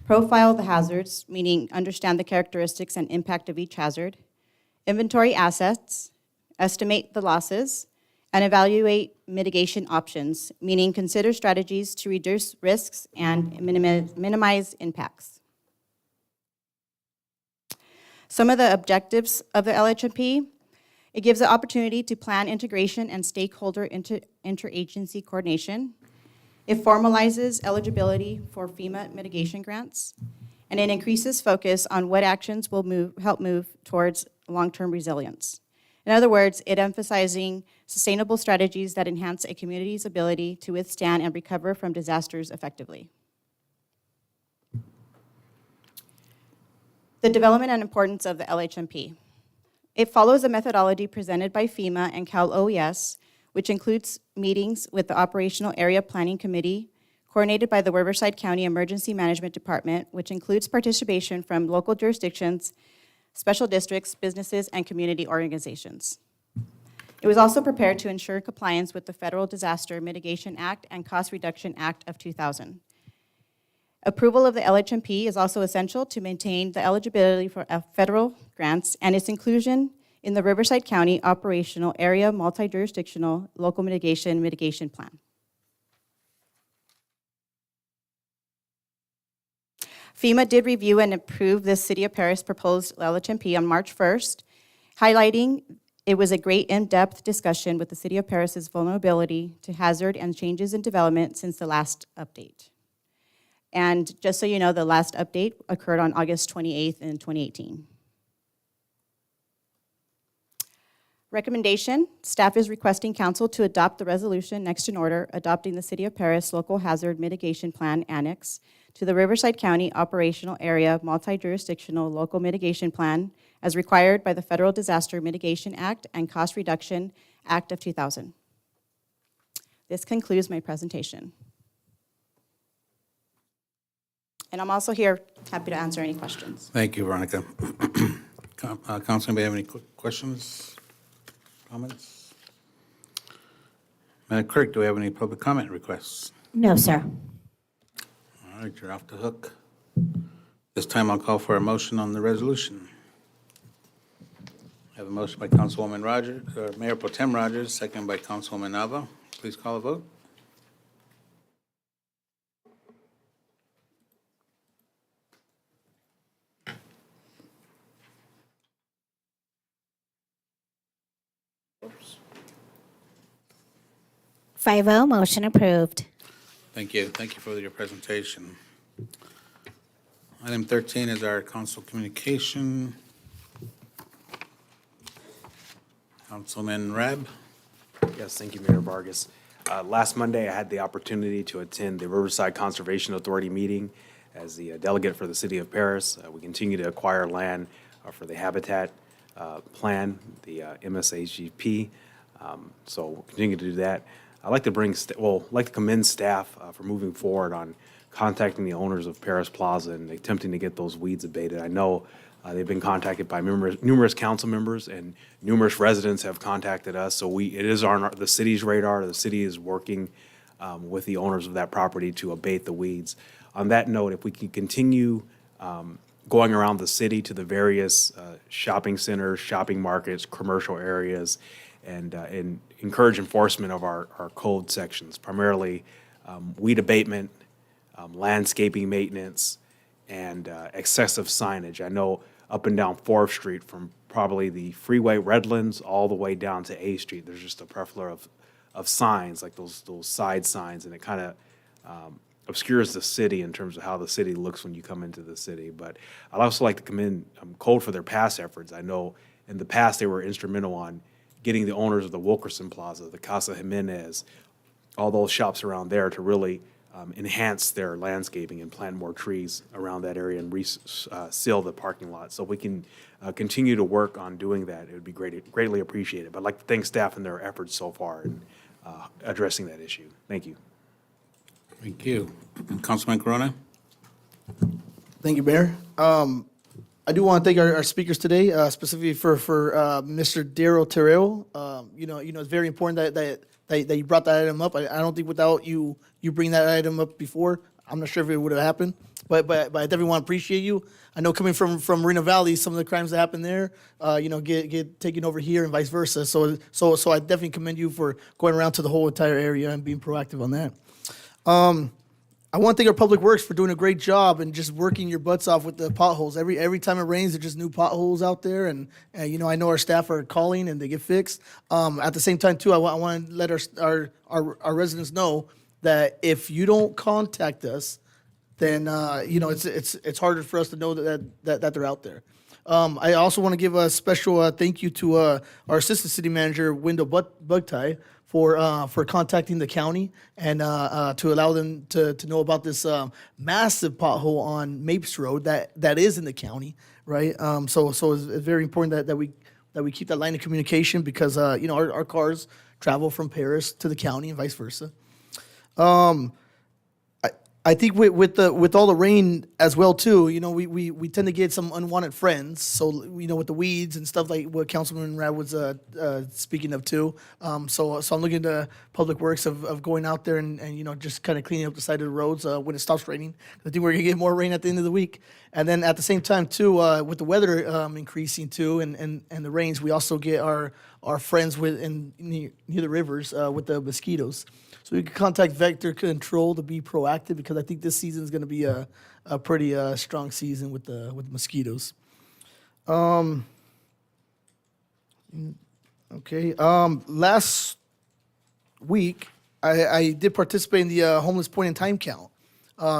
profile the hazards, meaning understand the characteristics and impact of each hazard, inventory assets, estimate the losses, and evaluate mitigation options, meaning consider strategies to reduce risks and minimize impacts. Some of the objectives of the LHMP: it gives the opportunity to plan integration and stakeholder interagency coordination. It formalizes eligibility for FEMA mitigation grants, and it increases focus on what actions will help move towards long-term resilience. In other words, it emphasizing sustainable strategies that enhance a community's ability to withstand and recover from disasters effectively. The development and importance of the LHMP. It follows a methodology presented by FEMA and Cal OES, which includes meetings with the Operational Area Planning Committee, coordinated by the Riverside County Emergency Management Department, which includes participation from local jurisdictions, special districts, businesses, and community organizations. It was also prepared to ensure compliance with the Federal Disaster Mitigation Act and Cost Reduction Act of 2000. Approval of the LHMP is also essential to maintain the eligibility for federal grants and its inclusion in the Riverside County Operational Area Multi-Jurisdictional Local Mitigation Plan. FEMA did review and approve the City of Paris proposed LHMP on March 1st, highlighting it was a great in-depth discussion with the City of Paris's vulnerability to hazard and changes in development since the last update. And just so you know, the last update occurred on August 28th in 2018. Recommendation: staff is requesting council to adopt the resolution next in order adopting the City of Paris Local Hazard Mitigation Plan Annex to the Riverside County Operational Area Multi-Jurisdictional Local Mitigation Plan as required by the Federal Disaster Mitigation Act and Cost Reduction Act of 2000. This concludes my presentation. And I'm also here, happy to answer any questions. Thank you, Veronica. Councilman, may I have any questions, comments? Madam Clerk, do we have any public comment requests? No, sir. All right, you're off the hook. This time I'll call for a motion on the resolution. I have a motion by Councilwoman Rogers, or Mayor Pro Tem Rogers, second by Councilwoman Nava. Please call a vote. Oops. 5-0, motion approved. Thank you. Thank you for your presentation. Item 13 is our council communication. Councilman Rab. Yes, thank you, Mayor Vargas. Last Monday, I had the opportunity to attend the Riverside Conservation Authority meeting as the delegate for the City of Paris. We continue to acquire land for the Habitat Plan, the MSHGP. So we'll continue to do that. I'd like to commend staff for moving forward on contacting the owners of Paris Plaza and attempting to get those weeds abated. I know they've been contacted by numerous council members, and numerous residents have contacted us. So it is on the city's radar. The city is working with the owners of that property to abate the weeds. On that note, if we can continue going around the city to the various shopping centers, shopping markets, commercial areas, and encourage enforcement of our code sections, primarily weed abatement, landscaping maintenance, and excessive signage. I know up and down 4th Street from probably the freeway Redlands all the way down to A Street, there's just a plethora of signs, like those side signs, and it kind of obscures the city in terms of how the city looks when you come into the city. But I'd also like to commend Code for their past efforts. I know in the past they were instrumental on getting the owners of the Wilkerson Plaza, the Casa Jimenez, all those shops around there to really enhance their landscaping and plant more trees around that area and seal the parking lot. So we can continue to work on doing that. It would be greatly appreciated. But I'd like to thank staff and their efforts so far in addressing that issue. Thank you. Thank you. Councilman Corona? Thank you, Mayor. I do want to thank our speakers today, specifically for Mr. Daryl Terrell. It's very important that you brought that item up. I don't think without you bring that item up before, I'm not sure if it would have happened. But I definitely want to appreciate you. I know coming from Moreno Valley, some of the crimes that happen there, get taken over here and vice versa. So I definitely commend you for going around to the whole entire area and being proactive on that. I want to thank our Public Works for doing a great job and just working your butts off with the potholes. Every time it rains, there's just new potholes out there, and I know our staff are calling and they get fixed. At the same time, too, I want to let our residents know that if you don't contact us, then it's harder for us to know that they're out there. I also want to give a special thank you to our Assistant City Manager, Wendell Bugtie, for contacting the county and to allow them to know about this massive pothole on Mapes Road that is in the county, right? So it's very important that we keep that line of communication because our cars travel from Paris to the county and vice versa. I think with all the rain as well too, we tend to get some unwanted friends. So with the weeds and stuff like what Councilman Rad was speaking of too. So I'm looking to Public Works of going out there and just kind of cleaning up the side of the roads when it stops raining. I think we're gonna get more rain at the end of the week. And then at the same time too, with the weather increasing too and the rains, we also get our friends near the rivers with the mosquitoes. So we can contact Vector Control to be proactive because I think this season is going to be a pretty strong season with mosquitoes. Okay. Last week I did participate in the homeless point in time count.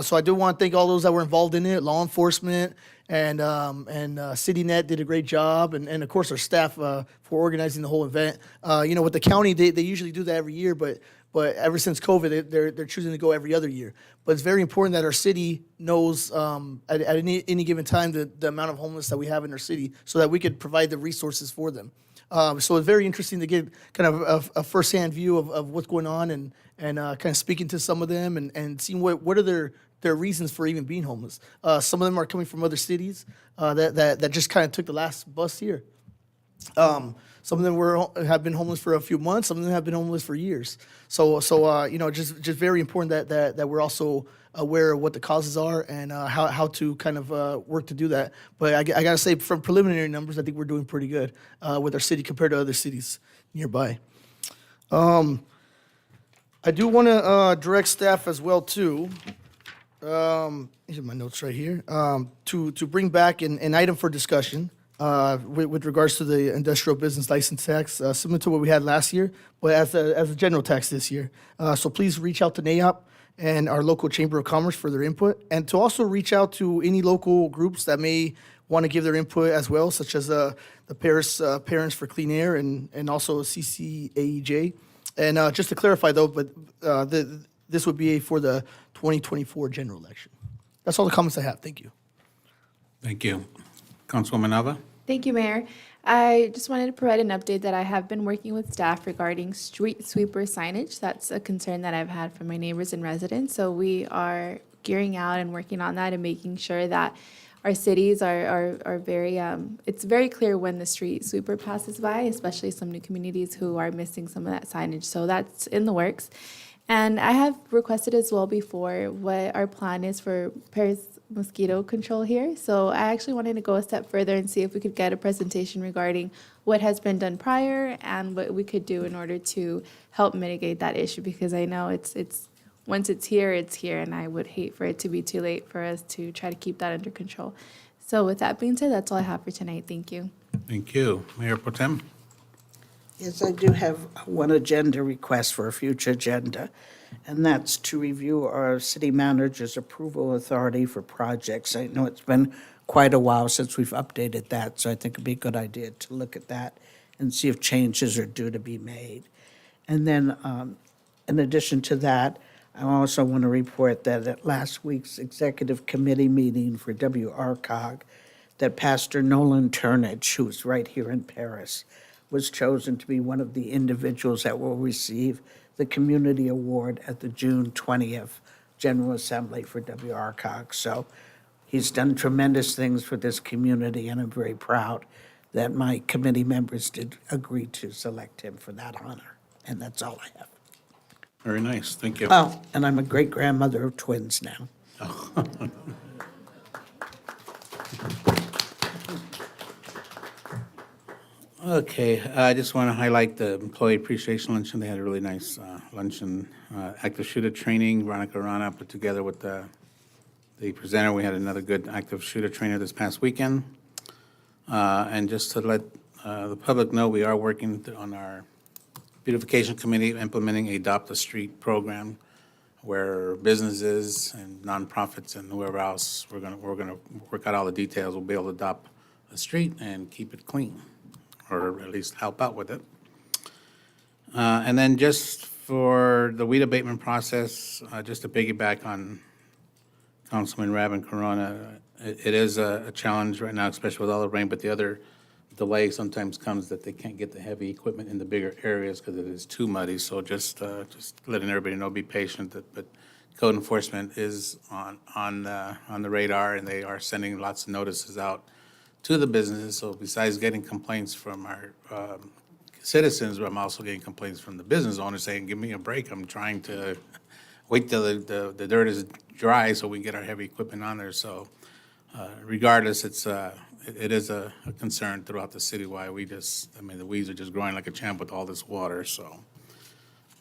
So I do want to thank all those that were involved in it, law enforcement and CityNet did a great job, and of course our staff for organizing the whole event. With the county, they usually do that every year, but ever since COVID, they're choosing to go every other year. But it's very important that our city knows at any given time the amount of homeless that we have in our city so that we could provide the resources for them. So it's very interesting to get kind of a firsthand view of what's going on and kind of speaking to some of them and seeing what are their reasons for even being homeless. Some of them are coming from other cities that just kind of took the last bus here. Some of them have been homeless for a few months. Some of them have been homeless for years. So just very important that we're also aware of what the causes are and how to kind of work to do that. But I got to say, from preliminary numbers, I think we're doing pretty good with our city compared to other cities nearby. I do want to direct staff as well too. These are my notes right here. To bring back an item for discussion. With regards to the industrial business license tax, similar to what we had last year, but as a general tax this year. So please reach out to NAIOP and our local Chamber of Commerce for their input, and to also reach out to any local groups that may want to give their input as well, such as the Paris Parents for Clean Air and also CCAEJ. And just to clarify though, but this would be for the 2024 general election. That's all the comments I have. Thank you. Thank you. Councilwoman Nava? Thank you, Mayor. I just wanted to provide an update that I have been working with staff regarding street sweeper signage. That's a concern that I've had from my neighbors and residents. So we are gearing out and working on that and making sure that our cities are very, it's very clear when the street sweeper passes by, especially some new communities who are missing some of that signage. So that's in the works. And I have requested as well before what our plan is for Paris mosquito control here. So I actually wanted to go a step further and see if we could get a presentation regarding what has been done prior and what we could do in order to help mitigate that issue, because I know it's once it's here, and I would hate for it to be too late for us to try to keep that under control. So with that being said, that's all I have for tonight. Thank you. Thank you. Mayor Pro Tem? Yes, I do have one agenda request for a future agenda, and that's to review our city manager's approval authority for projects. I know it's been quite a while since we've updated that, so I think it'd be a good idea to look at that and see if changes are due to be made. And then, in addition to that, I also want to report that at last week's executive committee meeting for WRCOG, that Pastor Nolan Turnage, who's right here in Paris, was chosen to be one of the individuals that will receive the Community Award at the June 20th General Assembly for WRCOG. So He's done tremendous things for this community, and I'm very proud that my committee members did agree to select him for that honor. And that's all I have. Very nice, thank you. Oh, and I'm a great-grandmother of twins now. Okay, I just want to highlight the employee appreciation luncheon. They had a really nice luncheon. Active shooter training, Veronica Rana put together with the presenter. We had another good active shooter trainer this past weekend. And just to let the public know, we are working on our beautification committee, implementing a Adopt a Street program where businesses and nonprofits and whoever else, we're gonna work out all the details. We'll be able to adopt a street and keep it clean, or at least help out with it. And then just for the weed abatement process, just to piggyback on Councilman Rab and Corona, it is a challenge right now, especially with all the rain, but the other delay sometimes comes that they can't get the heavy equipment in the bigger areas because it is too muddy. So just letting everybody know, be patient, but code enforcement is on the radar, and they are sending lots of notices out to the businesses. So besides getting complaints from our citizens, I'm also getting complaints from the business owners saying, give me a break. I'm trying to wait till the dirt is dry so we can get our heavy equipment on there. So regardless, it is a concern throughout the city why the weeds are just growing like a champ with all this water. So,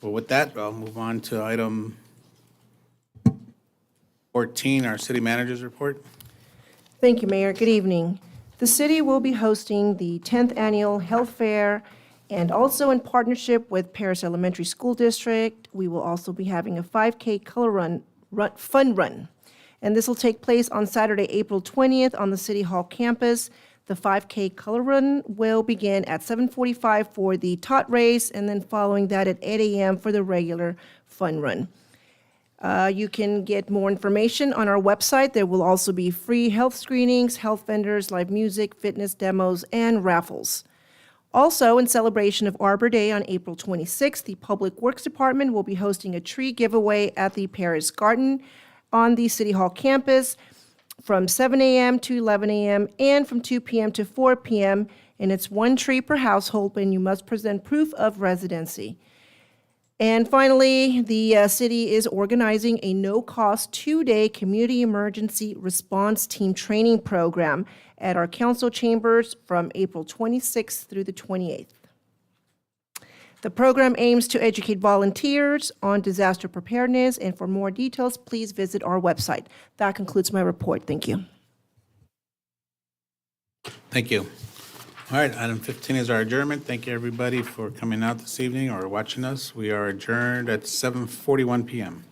well, with that, I'll move on to item 14, our city manager's report. Thank you, Mayor. Good evening. The city will be hosting the 10th Annual Health Fair, and also in partnership with Paris Elementary School District, we will also be having a 5K color fun run. And this will take place on Saturday, April 20th on the City Hall campus. The 5K color run will begin at 7:45 for the tot race, and then following that at 8 a.m. for the regular fun run. You can get more information on our website. There will also be free health screenings, health vendors, live music, fitness demos, and raffles. Also, in celebration of Arbor Day on April 26th, the Public Works Department will be hosting a tree giveaway at the Paris Garden on the City Hall campus from 7 a.m. to 11 a.m. and from 2 p.m. to 4 p.m. And it's one tree per household, and you must present proof of residency. And finally, the city is organizing a no-cost 2-day community emergency response team training program at our council chambers from April 26th through the 28th. The program aims to educate volunteers on disaster preparedness, and for more details, please visit our website. That concludes my report. Thank you. Thank you. All right, item 15 is our adjournment. Thank you, everybody, for coming out this evening or watching us. We are adjourned at 7:41 p.m.